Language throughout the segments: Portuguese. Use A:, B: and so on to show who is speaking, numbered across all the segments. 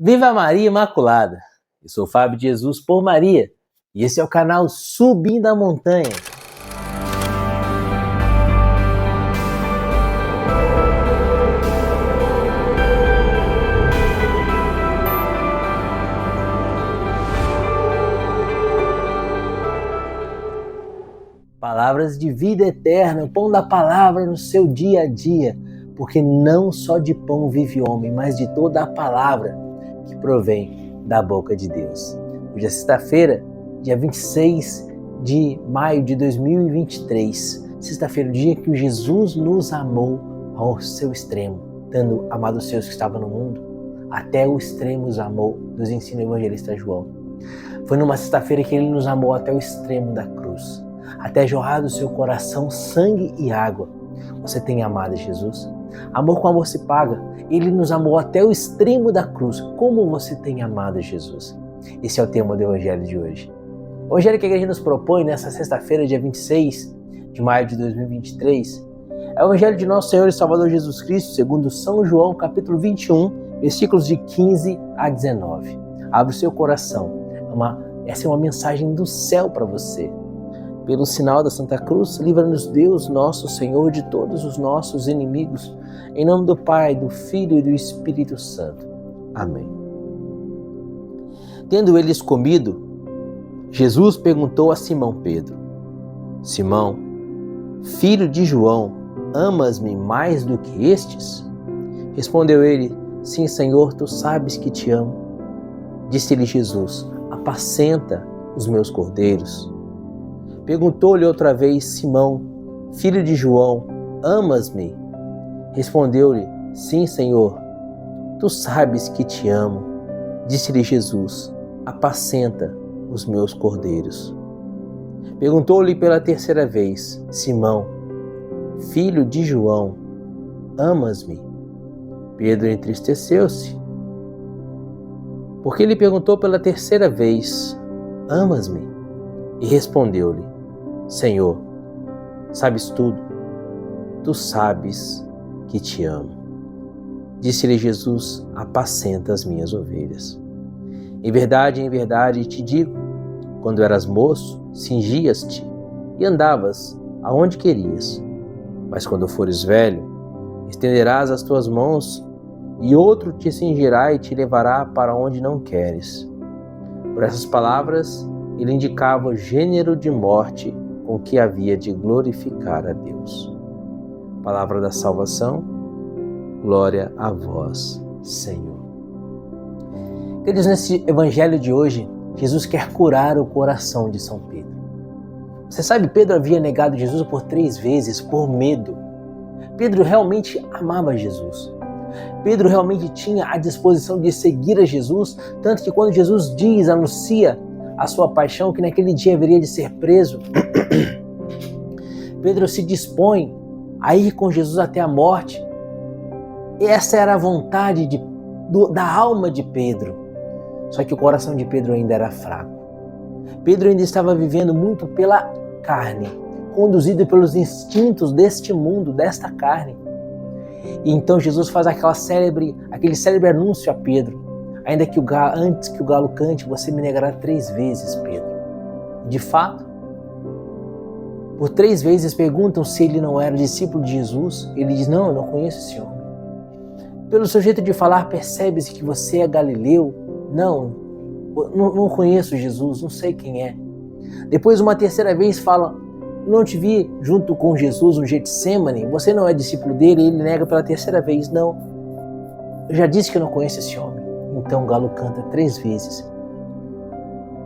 A: Viva Maria Imaculada! Eu sou o Fábio de Jesus por Maria e esse é o canal Subindo a Montanha. Palavras de vida eterna, o pão da palavra no seu dia a dia, porque não só de pão vive o homem, mas de toda a palavra que provém da boca de Deus. Hoje é sexta-feira, dia 26 de maio de 2023. Sexta-feira, o dia que Jesus nos amou ao seu extremo, tendo amado os seus que estavam no mundo, até o extremo os amou, nos ensina o evangelista João. Foi numa sexta-feira que ele nos amou até o extremo da cruz, até jorrar do seu coração sangue e água. Você tem amado Jesus? Amor com amor se paga. Ele nos amou até o extremo da cruz. Como você tem amado Jesus? Esse é o tema do Evangelho de hoje. O Evangelho que a igreja nos propõe nessa sexta-feira, dia 26 de maio de 2023, é o Evangelho de nosso Senhor e Salvador Jesus Cristo, segundo São João, capítulo 21, versículos de 15 a 19. Abre o seu coração. Essa é uma mensagem do céu para você. Pelo sinal da Santa Cruz, livra-nos Deus, nosso Senhor, de todos os nossos inimigos. Em nome do Pai, do Filho e do Espírito Santo. Amém. Tendo eles comido, Jesus perguntou a Simão Pedro: Simão, filho de João, amas-me mais do que estes? Respondeu ele: Sim, Senhor, tu sabes que te amo. Disse-lhe Jesus: Apacenta os meus cordeiros. Perguntou-lhe outra vez Simão, filho de João, amas-me? Respondeu-lhe: Sim, Senhor, tu sabes que te amo. Disse-lhe Jesus: Apacenta os meus cordeiros. Perguntou-lhe pela terceira vez: Simão, filho de João, amas-me? Pedro entristeceu-se, porque ele perguntou pela terceira vez: Amas-me? E respondeu-lhe: Senhor, sabes tudo, tu sabes que te amo. Disse-lhe Jesus: Apacenta as minhas ovelhas. Em verdade te digo, quando eras moço, cingias-te e andavas aonde querias. Mas quando fores velho, estenderás as tuas mãos e outro te cingirá e te levará para onde não queres. Por essas palavras, ele indicava o gênero de morte com que havia de glorificar a Deus. Palavra da salvação, glória a vós, Senhor. Queridos, nesse evangelho de hoje, Jesus quer curar o coração de São Pedro. Você sabe, Pedro havia negado Jesus por 3 vezes por medo. Pedro realmente amava Jesus. Pedro realmente tinha a disposição de seguir a Jesus, tanto que quando Jesus anuncia a sua paixão, que naquele dia haveria de ser preso, Pedro se dispõe a ir com Jesus até a morte. Essa era a vontade da alma de Pedro. Só que o coração de Pedro ainda era fraco. Pedro ainda estava vivendo muito pela carne, conduzido pelos instintos deste mundo, desta carne. E então Jesus faz aquele célebre anúncio a Pedro: ainda que antes que o galo cante, você me negará 3 vezes, Pedro. De fato, por 3 vezes perguntam se ele não era discípulo de Jesus. Ele diz: não, eu não conheço esse homem. Pelo seu jeito de falar, percebe-se que você é galileu. Não conheço Jesus, não sei quem é. Depois, uma terceira vez, fala: não te vi junto com Jesus no Getsêmani, você não é discípulo dele. E ele nega pela terceira vez: não, eu já disse que eu não conheço esse homem. Então o galo canta 3 vezes.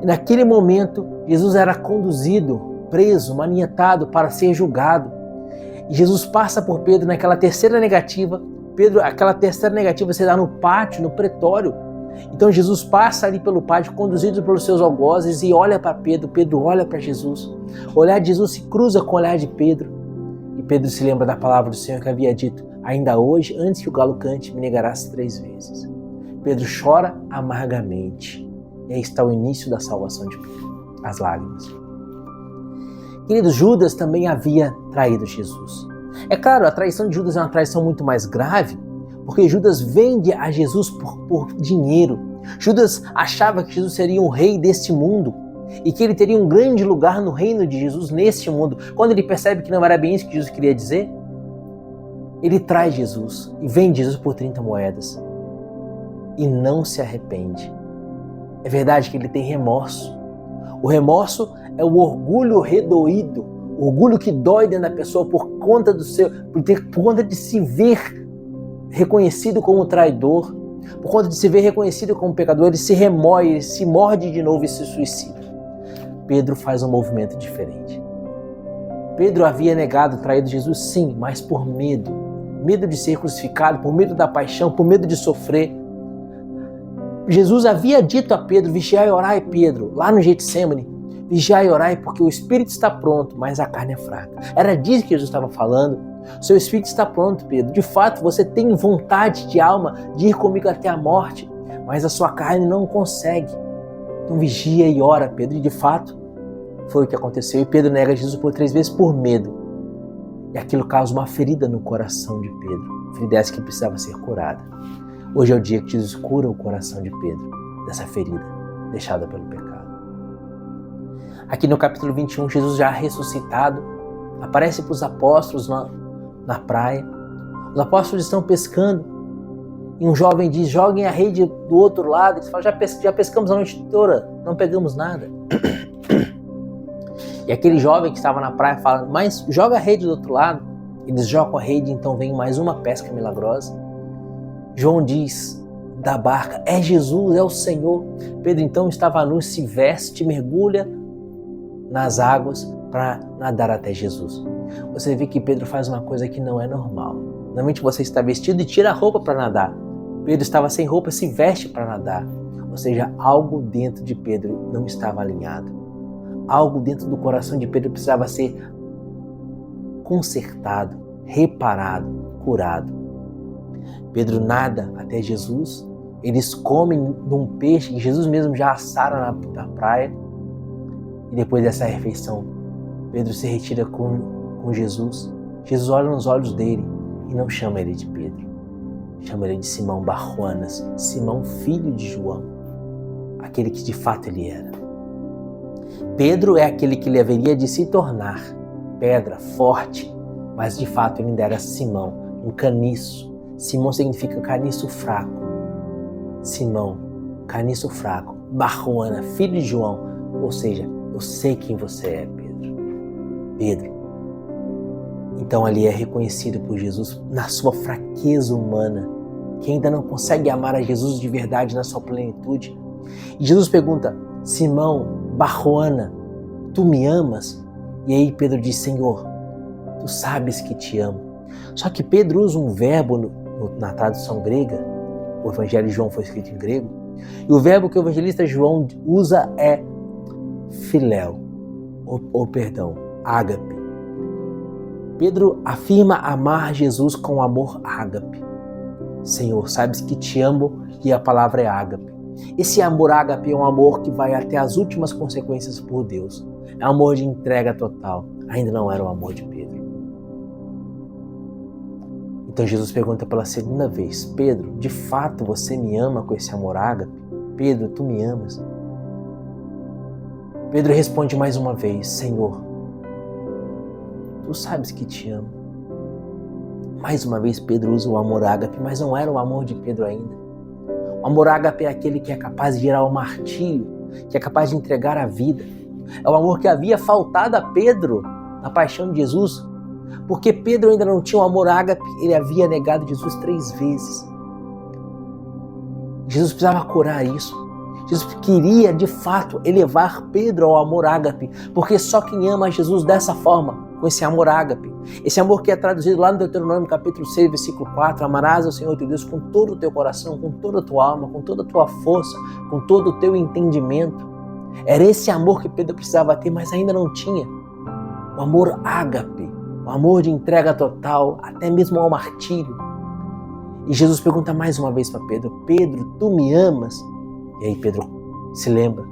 A: E naquele momento, Jesus era conduzido, preso, manietado para ser julgado. E Jesus passa por Pedro naquela terceira negativa. Aquela terceira negativa se dá no pátio, no pretório. Então Jesus passa ali pelo pátio, conduzido pelos seus algozes, e olha para Pedro. Pedro olha para Jesus. O olhar de Jesus se cruza com o olhar de Pedro. E Pedro se lembra da palavra do Senhor que havia dito: ainda hoje, antes que o galo cante, me negarás 3 vezes. Pedro chora amargamente. E aí está o início da salvação de Pedro, as lágrimas. Queridos, Judas também havia traído Jesus. É claro, a traição de Judas é uma traição muito mais grave, Porque Judas vende a Jesus por dinheiro. Judas achava que Jesus seria um rei deste mundo e que ele teria um grande lugar no reino de Jesus neste mundo. Quando ele percebe que não era bem isso que Jesus queria dizer, ele traz Jesus e vende Jesus por 30 moedas e não se arrepende. É verdade que ele tem remorso. O remorso é o orgulho redoído, o orgulho que dói dentro da pessoa por conta de se ver reconhecido como traidor, por conta de se ver reconhecido como pecador. Ele se remoe, ele se morde de novo e se suicida. Pedro faz um movimento diferente. Pedro havia negado, traído Jesus, sim, mas por medo. Medo de ser crucificado, por medo da paixão, por medo de sofrer. Jesus havia dito a Pedro: vigiai e orai, Pedro, lá no Getsemane. Vigiai e orai porque o espírito está pronto, mas a carne é fraca. Era disso que Jesus estava falando. Seu espírito está pronto, Pedro. De fato, você tem vontade de alma de ir comigo até a morte, mas a sua carne não consegue. Então vigia e ora, Pedro. E de fato, foi o que aconteceu. E Pedro nega Jesus por 3 vezes por medo. E aquilo causa uma ferida no coração de Pedro. Ferida essa que precisava ser curada. Hoje é o dia que Jesus cura o coração de Pedro dessa ferida deixada pelo pecado. Aqui no capítulo 21, Jesus já ressuscitado, aparece para os apóstolos na praia. Os apóstolos estão pescando e um jovem diz: joguem a rede do outro lado. Eles falam: já pescamos a noite toda, não pegamos nada. E aquele jovem que estava na praia fala: mas joga a rede do outro lado. Eles jogam a rede, então vem mais uma pesca milagrosa. João diz da barca: é Jesus, é o Senhor. Pedro então estava nu, se veste, mergulha nas águas para nadar até Jesus. Você vê que Pedro faz uma coisa que não é normal. Normalmente você está vestido e tira a roupa para nadar. Pedro estava sem roupa, se veste para nadar. Ou seja, algo dentro de Pedro não estava alinhado. Algo dentro do coração de Pedro precisava ser consertado, reparado, curado. Pedro nada até Jesus. Eles comem de um peixe que Jesus mesmo já assara na praia. E depois dessa refeição, Pedro se retira com Jesus. Jesus olha nos olhos dele e não chama ele de Pedro. Chama ele de Simão Barjoanas, Simão, filho de João, aquele que de fato ele era. Pedro é aquele que ele haveria de se tornar, pedra, forte, mas de fato ele ainda era Simão, um caniço. Simão significa caniço fraco. Simão, caniço fraco. Barjoana, filho de João, ou seja, eu sei quem você é, Pedro. Pedro. Então ali é reconhecido por Jesus na sua fraqueza humana, que ainda não consegue amar a Jesus de verdade na sua plenitude. E Jesus pergunta: Simão, Barjoana, tu me amas? E aí Pedro diz: Senhor, tu sabes que te amo. Só que Pedro usa um verbo na tradução grega. O Evangelho de João foi escrito em grego. E o verbo que o evangelista João usa é filéu, ágape. Pedro afirma amar Jesus com amor ágape. Senhor, sabes que te amo, e a palavra é ágape. Esse amor ágape é um amor que vai até as últimas consequências por Deus. É um amor de entrega total. Ainda não era o amor de Pedro. Então Jesus pergunta pela segunda vez: Pedro, de fato você me ama com esse amor ágape? Pedro, tu me amas? Pedro responde mais uma vez: Senhor, tu sabes que te amo. Mais uma vez Pedro usa o amor ágape, mas não era o amor de Pedro ainda. O amor ágape é aquele que é capaz de gerar o martírio, que é capaz de entregar a vida. É o amor que havia faltado a Pedro na paixão de Jesus, porque Pedro ainda não tinha o amor ágape, ele havia negado Jesus 3 vezes. Jesus precisava curar isso. Jesus queria, de fato, elevar Pedro ao amor ágape, porque só quem ama Jesus dessa forma, com esse amor ágape, esse amor que é traduzido lá no Deuteronômio capítulo 6, versículo 4, amarás ao Senhor teu Deus com todo o teu coração, com toda a tua alma, com toda a tua força, com todo o teu entendimento. Era esse amor que Pedro precisava ter, mas ainda não tinha. O amor ágape, o amor de entrega total, até mesmo ao martírio. E Jesus pergunta mais uma vez para Pedro: Pedro, tu me amas? E aí Pedro se lembra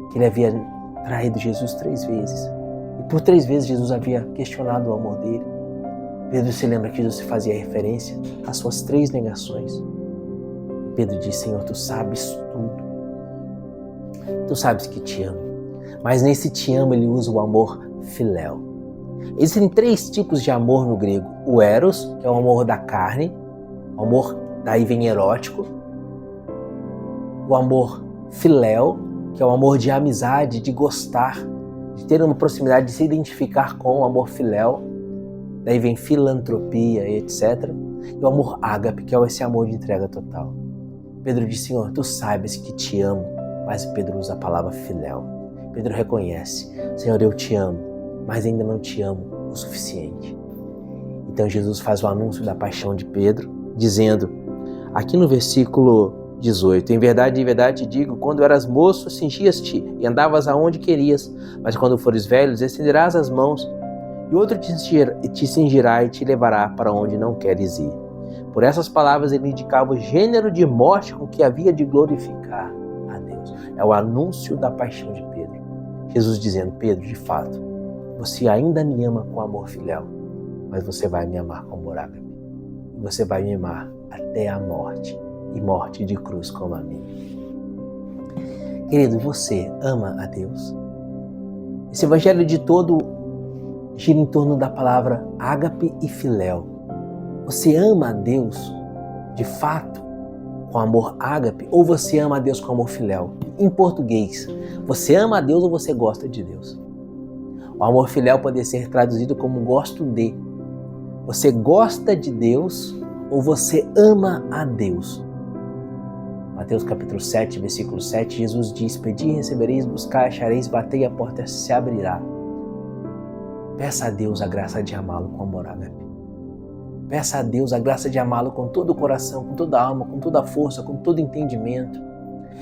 A: que ele havia traído Jesus 3 vezes. E por 3 vezes Jesus havia questionado o amor dele. Pedro se lembra que Jesus fazia referência às suas 3 negações. Pedro diz: Senhor, tu sabes tudo. Tu sabes que te amo. Mas nesse te amo ele usa o amor filéu. Existem 3 tipos de amor no grego. O eros, que é o amor da carne, o amor, daí vem erótico. O amor filéu, que é o amor de amizade, de gostar, de ter uma proximidade, de se identificar com o amor filéu. Daí vem filantropia, etc. E o amor ágape, que é esse amor de entrega total. Pedro diz: Senhor, tu sabes que te amo. Mas Pedro usa a palavra filéu. Pedro reconhece: Senhor, eu te amo, mas ainda não te amo o suficiente. Então Jesus faz o anúncio da paixão de Pedro, dizendo, aqui no versículo 18, em verdade te digo, quando eras moço, cingias-te e andavas aonde querias, mas quando fores velhos, estenderás as mãos, e outro te cingirá e te levará para onde não queres ir. Por essas palavras ele indicava o gênero de morte com que havia de glorificar a Deus. É o anúncio da paixão de Pedro. Jesus dizendo: Pedro, de fato, você ainda me ama com amor filial, mas você vai me amar com amor ágape. Você vai me amar até a morte, e morte de cruz como a minha. Querido, você ama a Deus? Esse evangelho de todo gira em torno da palavra ágape e filéu. Você ama a Deus de fato com amor ágape, ou você ama a Deus com amor filéu? Em português, você ama a Deus ou você gosta de Deus? O amor filéu pode ser traduzido como gosto de. Você gosta de Deus ou você ama a Deus? Mateus capítulo 7, versículo 7, Jesus diz: Pedi e recebereis, buscar, achareis, batei e a porta se abrirá. Peça a Deus a graça de amá-lo com amor ágape. Peça a Deus a graça de amá-lo com todo o coração, com toda a alma, com toda a força, com todo o entendimento.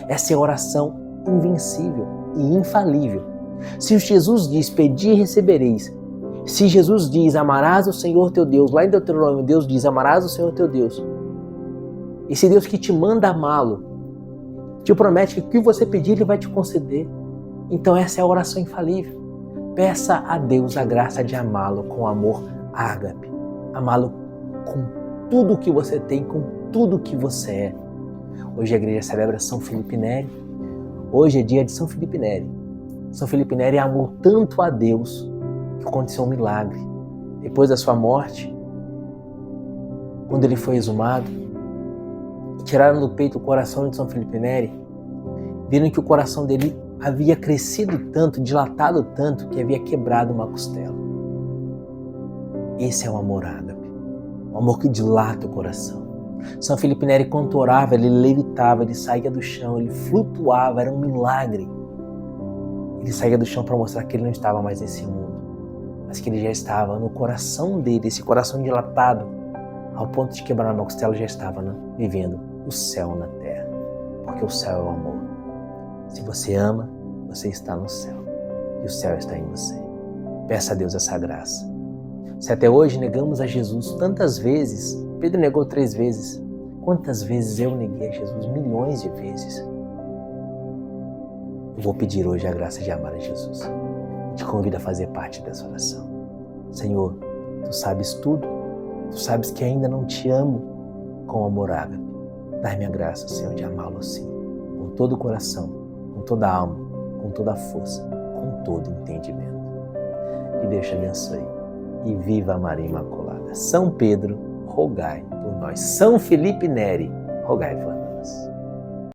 A: Essa é a oração invencível e infalível. Se Jesus diz: Pedi e recebereis, se Jesus diz: Amarás o Senhor teu Deus, lá em Deuteronômio Deus diz: Amarás o Senhor teu Deus. Esse Deus que te manda amá-lo, te promete que o que você pedir Ele vai te conceder. Então essa é a oração infalível. Peça a Deus a graça de amá-lo com amor ágape. Amá-lo com tudo o que você tem, com tudo o que você é. Hoje a igreja celebra São Felipe Neri. Hoje é dia de São Felipe Neri. São Felipe Neri amou tanto a Deus que aconteceu um milagre. Depois da sua morte, quando ele foi exumado, tiraram do peito o coração de São Felipe Neri, viram que o coração dele havia crescido tanto, dilatado tanto, que havia quebrado uma costela. Esse é o amor ágape, o amor que dilata o coração. São Felipe Neri, quando orava, ele levitava, ele saía do chão, ele flutuava, era um milagre. Ele saía do chão para mostrar que ele não estava mais nesse mundo, mas que ele já estava no coração dele, esse coração dilatado, ao ponto de quebrar uma costela, já estava vivendo o céu na terra, porque o céu é o amor. Se você ama, você está no céu, e o céu está em você. Peça a Deus essa graça. Se até hoje negamos a Jesus tantas vezes, Pedro negou 3 vezes, quantas vezes eu neguei a Jesus? Milhões de vezes. Eu vou pedir hoje a graça de amar a Jesus. Te convido a fazer parte dessa oração. Senhor, Tu sabes tudo, Tu sabes que ainda não te amo com amor ágape. Dai-me a graça, Senhor, de amá-lo assim, com todo o coração, com toda a alma, com toda a força, com todo o entendimento. Que Deus te abençoe e viva a Maria Imaculada. São Pedro, rogai por nós. São Felipe Neri, rogai por nós.